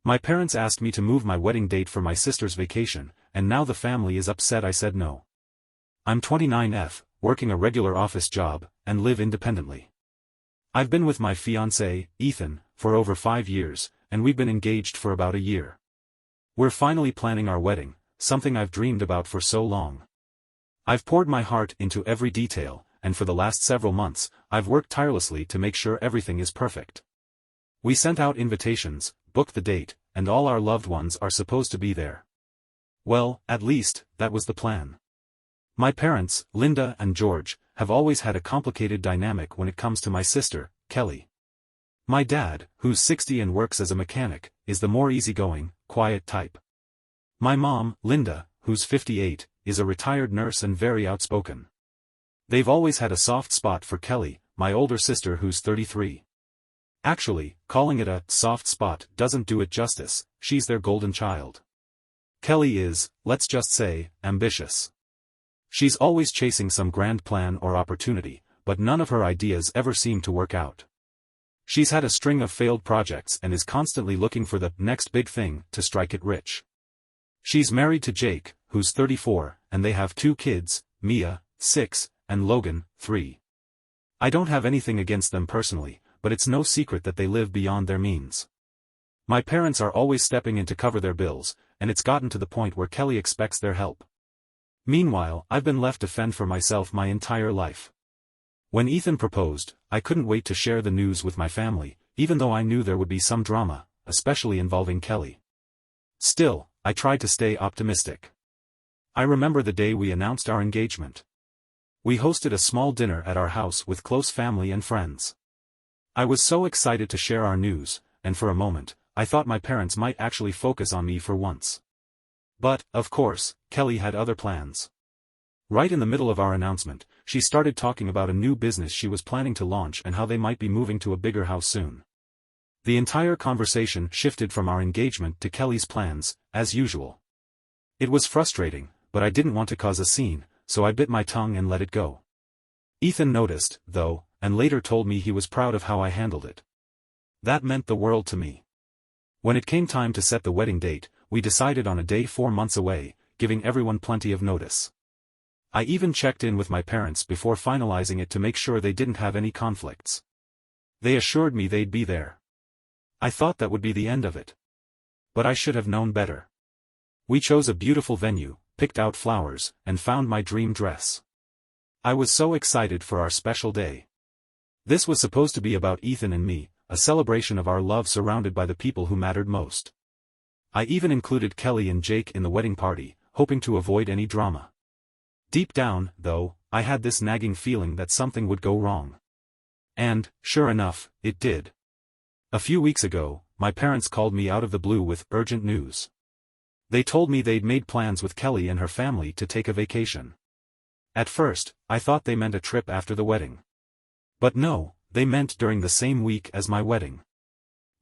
My parents asked me to move my wedding date for my sister's vacation, and now the family is upset I said no. I'm 29F, working a regular office job, and live independently. I've been with my fiancé, Ethan, for over 5 years, and we've been engaged for about a year. We're finally planning our wedding, something I've dreamed about for so long. I've poured my heart into every detail, and for the last several months, I've worked tirelessly to make sure everything is perfect. We sent out invitations, booked the date, and all our loved ones are supposed to be there. Well, at least, that was the plan. My parents, Linda and George, have always had a complicated dynamic when it comes to my sister, Kelly. My dad, who's 60 and works as a mechanic, is the more easygoing, quiet type. My mom, Linda, who's 58, is a retired nurse and very outspoken. They've always had a soft spot for Kelly, my older sister who's 33. Actually, calling it a soft spot doesn't do it justice, she's their golden child. Kelly is, let's just say, ambitious. She's always chasing some grand plan or opportunity, but none of her ideas ever seem to work out. She's had a string of failed projects and is constantly looking for the next big thing to strike it rich. She's married to Jake, who's 34, and they have 2 kids, Mia, 6, and Logan, 3. I don't have anything against them personally, but it's no secret that they live beyond their means. My parents are always stepping in to cover their bills, and it's gotten to the point where Kelly expects their help. Meanwhile, I've been left to fend for myself my entire life. When Ethan proposed, I couldn't wait to share the news with my family, even though I knew there would be some drama, especially involving Kelly. Still, I tried to stay optimistic. I remember the day we announced our engagement. We hosted a small dinner at our house with close family and friends. I was so excited to share our news, and for a moment, I thought my parents might actually focus on me for once. But, of course, Kelly had other plans. Right in the middle of our announcement, she started talking about a new business she was planning to launch and how they might be moving to a bigger house soon. The entire conversation shifted from our engagement to Kelly's plans, as usual. It was frustrating, but I didn't want to cause a scene, so I bit my tongue and let it go. Ethan noticed, though, and later told me he was proud of how I handled it. That meant the world to me. When it came time to set the wedding date, we decided on a day 4 months away, giving everyone plenty of notice. I even checked in with my parents before finalizing it to make sure they didn't have any conflicts. They assured me they'd be there. I thought that would be the end of it. But I should have known better. We chose a beautiful venue, picked out flowers, and found my dream dress. I was so excited for our special day. This was supposed to be about Ethan and me, a celebration of our love surrounded by the people who mattered most. I even included Kelly and Jake in the wedding party, hoping to avoid any drama. Deep down, though, I had this nagging feeling that something would go wrong. And, sure enough, it did. A few weeks ago, my parents called me out of the blue with urgent news. They told me they'd made plans with Kelly and her family to take a vacation. At first, I thought they meant a trip after the wedding. But no, they meant during the same week as my wedding.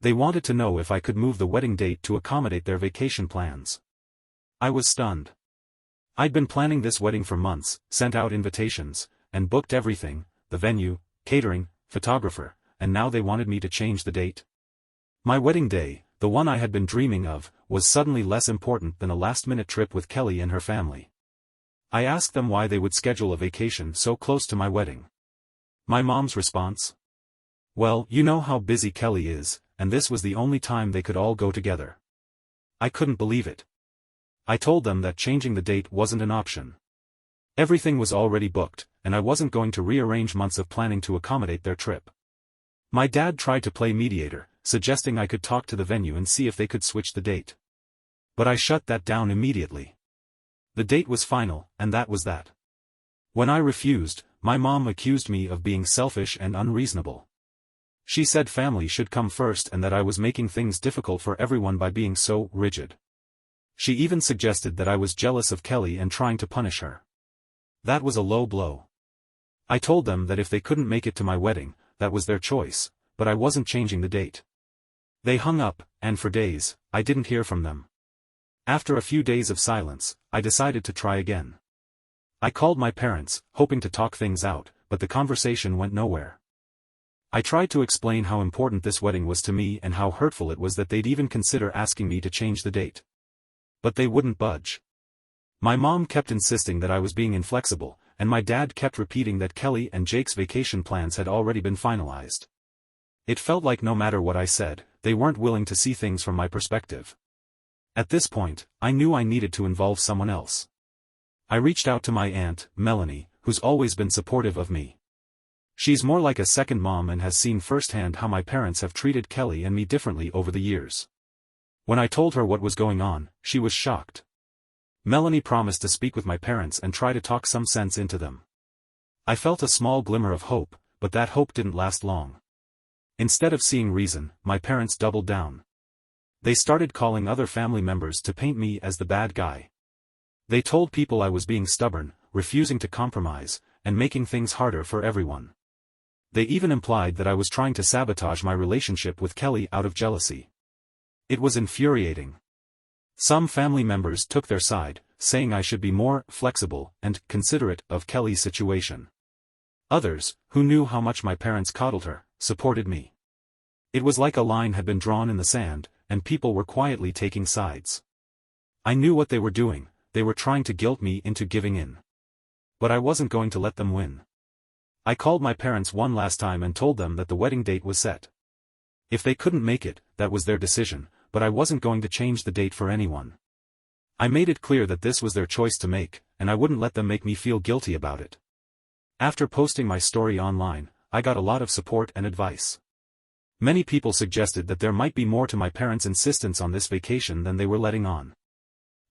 They wanted to know if I could move the wedding date to accommodate their vacation plans. I was stunned. I'd been planning this wedding for months, sent out invitations, and booked everything, the venue, catering, photographer, and now they wanted me to change the date. My wedding day, the one I had been dreaming of, was suddenly less important than a last-minute trip with Kelly and her family. I asked them why they would schedule a vacation so close to my wedding. My mom's response? Well, you know how busy Kelly is, and this was the only time they could all go together. I couldn't believe it. I told them that changing the date wasn't an option. Everything was already booked, and I wasn't going to rearrange months of planning to accommodate their trip. My dad tried to play mediator, suggesting I could talk to the venue and see if they could switch the date. But I shut that down immediately. The date was final, and that was that. When I refused, my mom accused me of being selfish and unreasonable. She said family should come first and that I was making things difficult for everyone by being so rigid. She even suggested that I was jealous of Kelly and trying to punish her. That was a low blow. I told them that if they couldn't make it to my wedding, that was their choice, but I wasn't changing the date. They hung up, and for days, I didn't hear from them. After a few days of silence, I decided to try again. I called my parents, hoping to talk things out, but the conversation went nowhere. I tried to explain how important this wedding was to me and how hurtful it was that they'd even consider asking me to change the date. But they wouldn't budge. My mom kept insisting that I was being inflexible, and my dad kept repeating that Kelly and Jake's vacation plans had already been finalized. It felt like no matter what I said, they weren't willing to see things from my perspective. At this point, I knew I needed to involve someone else. I reached out to my aunt, Melanie, who's always been supportive of me. She's more like a second mom and has seen firsthand how my parents have treated Kelly and me differently over the years. When I told her what was going on, she was shocked. Melanie promised to speak with my parents and try to talk some sense into them. I felt a small glimmer of hope, but that hope didn't last long. Instead of seeing reason, my parents doubled down. They started calling other family members to paint me as the bad guy. They told people I was being stubborn, refusing to compromise, and making things harder for everyone. They even implied that I was trying to sabotage my relationship with Kelly out of jealousy. It was infuriating. Some family members took their side, saying I should be more flexible and considerate of Kelly's situation. Others, who knew how much my parents coddled her, supported me. It was like a line had been drawn in the sand, and people were quietly taking sides. I knew what they were doing, they were trying to guilt me into giving in. But I wasn't going to let them win. I called my parents one last time and told them that the wedding date was set. If they couldn't make it, that was their decision, but I wasn't going to change the date for anyone. I made it clear that this was their choice to make, and I wouldn't let them make me feel guilty about it. After posting my story online, I got a lot of support and advice. Many people suggested that there might be more to my parents' insistence on this vacation than they were letting on.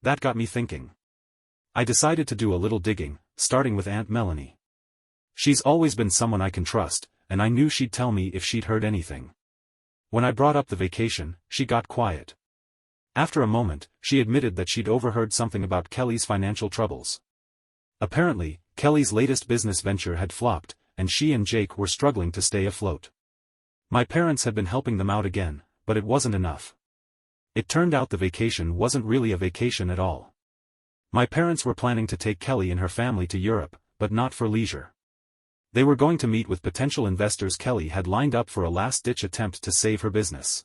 That got me thinking. I decided to do a little digging, starting with Aunt Melanie. She's always been someone I can trust, and I knew she'd tell me if she'd heard anything. When I brought up the vacation, she got quiet. After a moment, she admitted that she'd overheard something about Kelly's financial troubles. Apparently, Kelly's latest business venture had flopped, and she and Jake were struggling to stay afloat. My parents had been helping them out again, but it wasn't enough. It turned out the vacation wasn't really a vacation at all. My parents were planning to take Kelly and her family to Europe, but not for leisure. They were going to meet with potential investors Kelly had lined up for a last-ditch attempt to save her business.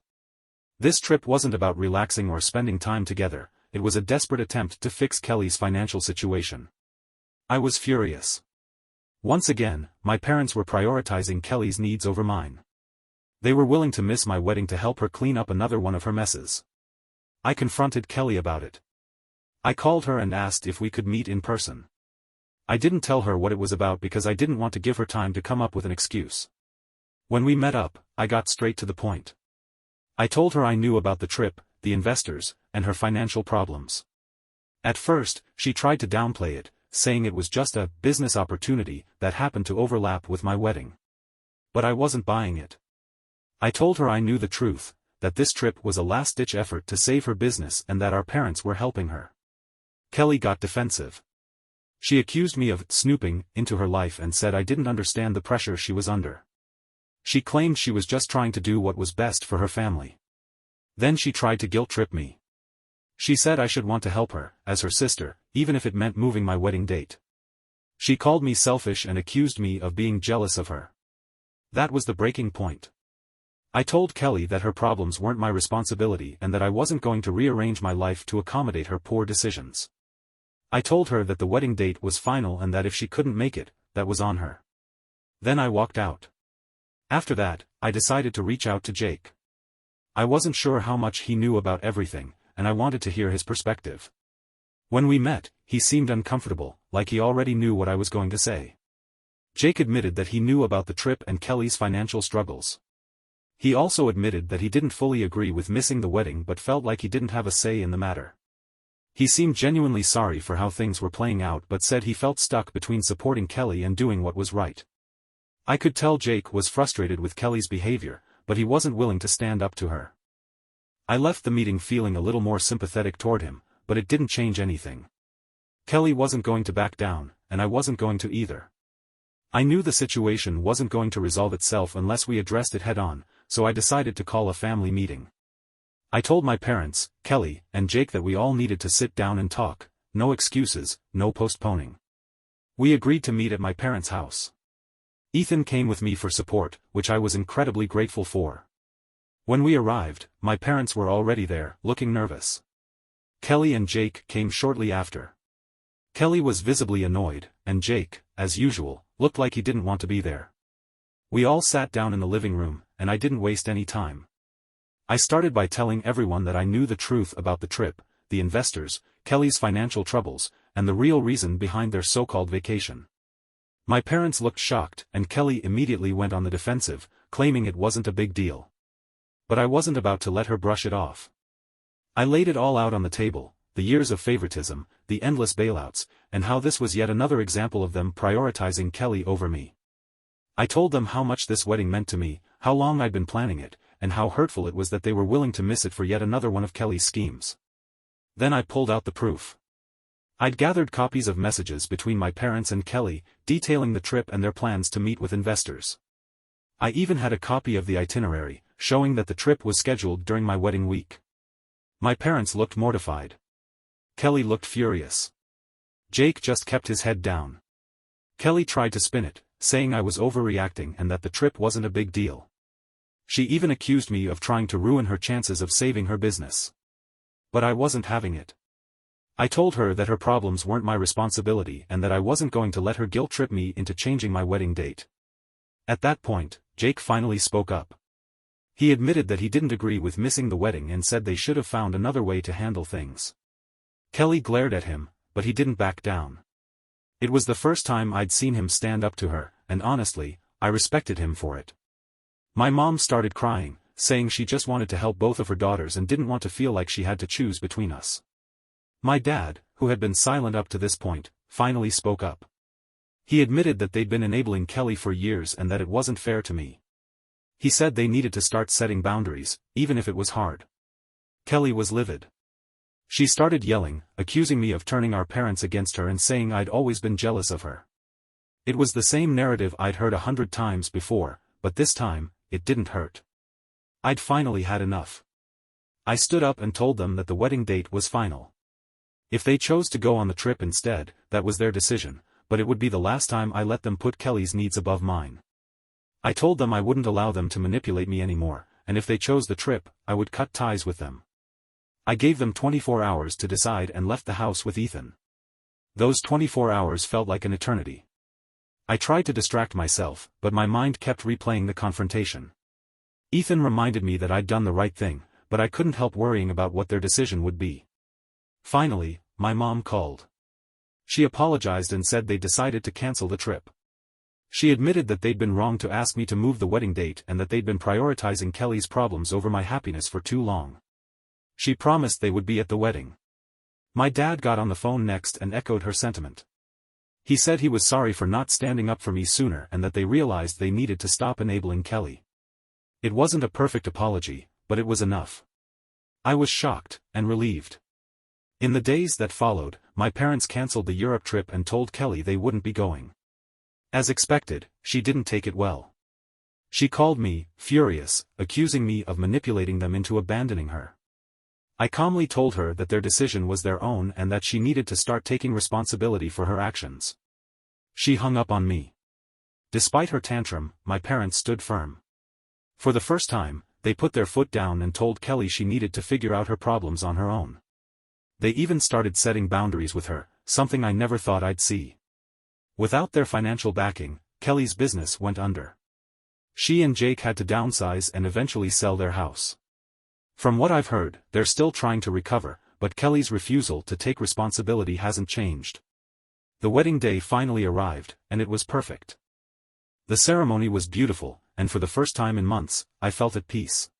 This trip wasn't about relaxing or spending time together, it was a desperate attempt to fix Kelly's financial situation. I was furious. Once again, my parents were prioritizing Kelly's needs over mine. They were willing to miss my wedding to help her clean up another one of her messes. I confronted Kelly about it. I called her and asked if we could meet in person. I didn't tell her what it was about because I didn't want to give her time to come up with an excuse. When we met up, I got straight to the point. I told her I knew about the trip, the investors, and her financial problems. At first, she tried to downplay it, saying it was just a business opportunity that happened to overlap with my wedding. But I wasn't buying it. I told her I knew the truth, that this trip was a last-ditch effort to save her business and that our parents were helping her. Kelly got defensive. She accused me of snooping into her life and said I didn't understand the pressure she was under. She claimed she was just trying to do what was best for her family. Then she tried to guilt-trip me. She said I should want to help her, as her sister, even if it meant moving my wedding date. She called me selfish and accused me of being jealous of her. That was the breaking point. I told Kelly that her problems weren't my responsibility and that I wasn't going to rearrange my life to accommodate her poor decisions. I told her that the wedding date was final and that if she couldn't make it, that was on her. Then I walked out. After that, I decided to reach out to Jake. I wasn't sure how much he knew about everything, and I wanted to hear his perspective. When we met, he seemed uncomfortable, like he already knew what I was going to say. Jake admitted that he knew about the trip and Kelly's financial struggles. He also admitted that he didn't fully agree with missing the wedding but felt like he didn't have a say in the matter. He seemed genuinely sorry for how things were playing out but said he felt stuck between supporting Kelly and doing what was right. I could tell Jake was frustrated with Kelly's behavior, but he wasn't willing to stand up to her. I left the meeting feeling a little more sympathetic toward him, but it didn't change anything. Kelly wasn't going to back down, and I wasn't going to either. I knew the situation wasn't going to resolve itself unless we addressed it head-on, so I decided to call a family meeting. I told my parents, Kelly, and Jake that we all needed to sit down and talk, no excuses, no postponing. We agreed to meet at my parents' house. Ethan came with me for support, which I was incredibly grateful for. When we arrived, my parents were already there, looking nervous. Kelly and Jake came shortly after. Kelly was visibly annoyed, and Jake, as usual, looked like he didn't want to be there. We all sat down in the living room, and I didn't waste any time. I started by telling everyone that I knew the truth about the trip, the investors, Kelly's financial troubles, and the real reason behind their so-called vacation. My parents looked shocked, and Kelly immediately went on the defensive, claiming it wasn't a big deal. But I wasn't about to let her brush it off. I laid it all out on the table, the years of favoritism, the endless bailouts, and how this was yet another example of them prioritizing Kelly over me. I told them how much this wedding meant to me, how long I'd been planning it, and how hurtful it was that they were willing to miss it for yet another one of Kelly's schemes. Then I pulled out the proof. I'd gathered copies of messages between my parents and Kelly, detailing the trip and their plans to meet with investors. I even had a copy of the itinerary, showing that the trip was scheduled during my wedding week. My parents looked mortified. Kelly looked furious. Jake just kept his head down. Kelly tried to spin it, saying I was overreacting and that the trip wasn't a big deal. She even accused me of trying to ruin her chances of saving her business. But I wasn't having it. I told her that her problems weren't my responsibility and that I wasn't going to let her guilt-trip me into changing my wedding date. At that point, Jake finally spoke up. He admitted that he didn't agree with missing the wedding and said they should have found another way to handle things. Kelly glared at him, but he didn't back down. It was the first time I'd seen him stand up to her, and honestly, I respected him for it. My mom started crying, saying she just wanted to help both of her daughters and didn't want to feel like she had to choose between us. My dad, who had been silent up to this point, finally spoke up. He admitted that they'd been enabling Kelly for years and that it wasn't fair to me. He said they needed to start setting boundaries, even if it was hard. Kelly was livid. She started yelling, accusing me of turning our parents against her and saying I'd always been jealous of her. It was the same narrative I'd heard 100 times before, but this time, it didn't hurt. I'd finally had enough. I stood up and told them that the wedding date was final. If they chose to go on the trip instead, that was their decision, but it would be the last time I let them put Kelly's needs above mine. I told them I wouldn't allow them to manipulate me anymore, and if they chose the trip, I would cut ties with them. I gave them 24 hours to decide and left the house with Ethan. Those 24 hours felt like an eternity. I tried to distract myself, but my mind kept replaying the confrontation. Ethan reminded me that I'd done the right thing, but I couldn't help worrying about what their decision would be. Finally, my mom called. She apologized and said they'd decided to cancel the trip. She admitted that they'd been wrong to ask me to move the wedding date and that they'd been prioritizing Kelly's problems over my happiness for too long. She promised they would be at the wedding. My dad got on the phone next and echoed her sentiment. He said he was sorry for not standing up for me sooner and that they realized they needed to stop enabling Kelly. It wasn't a perfect apology, but it was enough. I was shocked and relieved. In the days that followed, my parents canceled the Europe trip and told Kelly they wouldn't be going. As expected, she didn't take it well. She called me, furious, accusing me of manipulating them into abandoning her. I calmly told her that their decision was their own and that she needed to start taking responsibility for her actions. She hung up on me. Despite her tantrum, my parents stood firm. For the first time, they put their foot down and told Kelly she needed to figure out her problems on her own. They even started setting boundaries with her, something I never thought I'd see. Without their financial backing, Kelly's business went under. She and Jake had to downsize and eventually sell their house. From what I've heard, they're still trying to recover, but Kelly's refusal to take responsibility hasn't changed. The wedding day finally arrived, and it was perfect. The ceremony was beautiful, and for the first time in months, I felt at peace.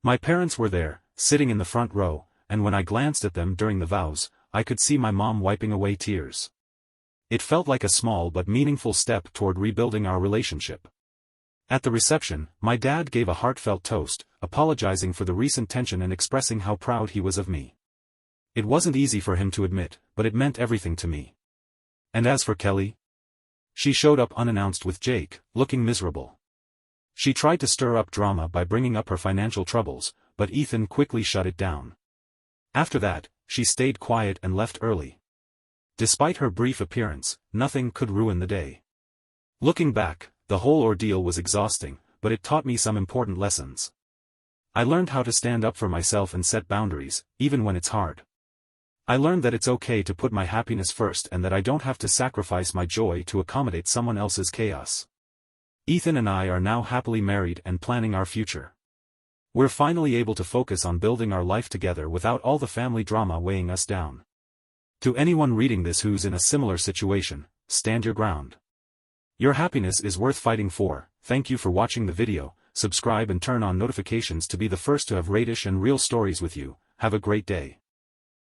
My parents were there, sitting in the front row, and when I glanced at them during the vows, I could see my mom wiping away tears. It felt like a small but meaningful step toward rebuilding our relationship. At the reception, my dad gave a heartfelt toast, apologizing for the recent tension and expressing how proud he was of me. It wasn't easy for him to admit, but it meant everything to me. And as for Kelly? She showed up unannounced with Jake, looking miserable. She tried to stir up drama by bringing up her financial troubles, but Ethan quickly shut it down. After that, she stayed quiet and left early. Despite her brief appearance, nothing could ruin the day. Looking back, the whole ordeal was exhausting, but it taught me some important lessons. I learned how to stand up for myself and set boundaries, even when it's hard. I learned that it's okay to put my happiness first and that I don't have to sacrifice my joy to accommodate someone else's chaos. Ethan and I are now happily married and planning our future. We're finally able to focus on building our life together without all the family drama weighing us down. To anyone reading this who's in a similar situation, stand your ground. Your happiness is worth fighting for. Thank you for watching the video. Subscribe and turn on notifications to be the first to have Radish and real stories with you. Have a great day.